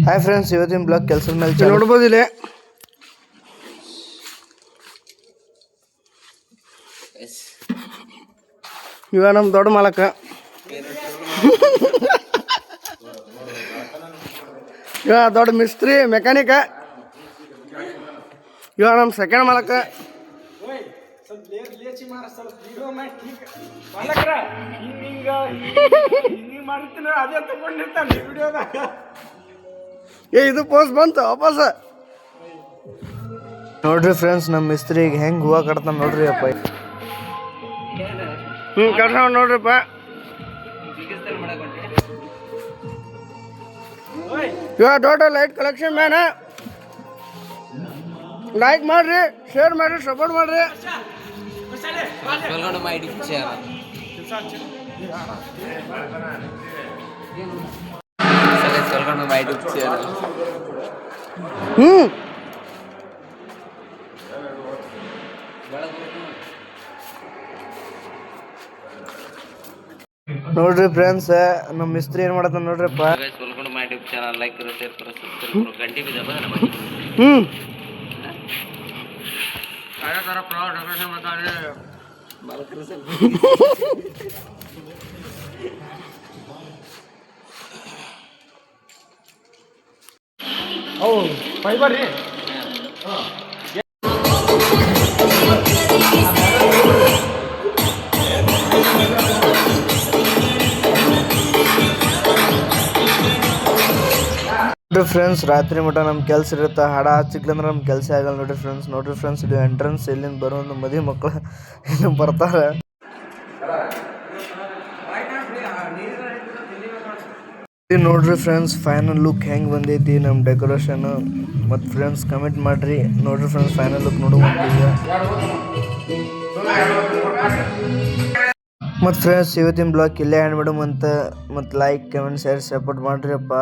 Hi friends, ಇವತ್ತಿನ blog ಕೆಲಸದ ಮೇಲೆ ನೋಡ್ಬೋದು ಇಲ್ಲಿ ಇವ ನಮ್ಮ ದೊಡ್ಡ ಮಾಲಕ. ಇವ ದೊಡ್ಡ ಮಿಸ್ತ್ರಿ ಮೆಕ್ಯಾನಿಕ. ಇವ ನಮ್ಮ ಸೆಕೆಂಡ್ ಮಾಲಕ. ಇದು ಪೋಸ್ಟ್ ಬಂತು ವಾಪಸ್. ನೋಡ್ರಿ ಫ್ರೆಂಡ್ಸ್, ನಮ್ಮ ಮಿಸ್ತ್ರಿಗೆ ಹೆಂಗ್ ಹೂವು ಕಟ್ತಾನ ನೋಡ್ರಿ ಅಪ್ಪ. ಕಟ್ಸ ನೋಡ್ರಿಪ್ಪ. ಇವ ದೊಡ್ಡ ಲೈಟ್ ಕಲೆಕ್ಷನ್ ಮ್ಯಾನ. ಲೈಕ್ ಮಾಡ್ರಿ, ಶೇರ್ ಮಾಡ್ರಿ, ಸಪೋರ್ಟ್ ಮಾಡ್ರಿ. ನೋಡ್ರಿ ಫ್ರೆಂಡ್ಸ್, ನಮ್ಮ ಮಿಸ್ತ್ರಿ ಏನ್ ಮಾಡತ್ತ ನೋಡ್ರಿಪ್ಪ. ಫೈಬರ್ ರೀ. ನೋಡ್ರಿ ಫ್ರೆಂಡ್ಸ್, ರಾತ್ರಿ ಮಟ್ಟ ನಮ್ಮ ಕೆಲಸ ಇರುತ್ತೆ. ಹಾಡ ಹಚ್ಚಿಕ್ಲಂದ್ರೆ ನಮ್ಮ ಕೆಲಸ ಆಗಲ್ಲ ನೋಡ್ರಿ ಫ್ರೆಂಡ್ಸ್. ನೋಡ್ರಿ ಫ್ರೆಂಡ್ಸ್, ಇದು ಎಂಟ್ರೆನ್ಸ್. ಇಲ್ಲಿಂದ ಬರೋದು ಮದುವೆ ಮಕ್ಕಳು ಇನ್ನು ಬರ್ತಾರೆ. ನೋಡ್ರಿ ಫ್ರೆಂಡ್ಸ್, ಫೈನಲ್ ಲುಕ್ ಹೆಂಗೆ ಬಂದೈತಿ ನಮ್ಮ ಡೆಕೋರೇಷನ್. ಮತ್ತು ಫ್ರೆಂಡ್ಸ್ ಕಮೆಂಟ್ ಮಾಡ್ರಿ. ನೋಡ್ರಿ ಫ್ರೆಂಡ್ಸ್, ಫೈನಲ್ ಲುಕ್ ನೋಡುವಂತೀಗ. ಮತ್ತು ಫ್ರೆಂಡ್ಸ್, ಇವತ್ತಿನ ಬ್ಲಾಗ್ ಇಲ್ಲೇ ಆ್ಯಡ್ ಮೇಡಮ್ ಅಂತ. ಮತ್ತು ಲೈಕ್, ಕಮೆಂಟ್, ಶೇರ್, ಸಪೋರ್ಟ್ ಮಾಡ್ರಿ ಅಪ್ಪ.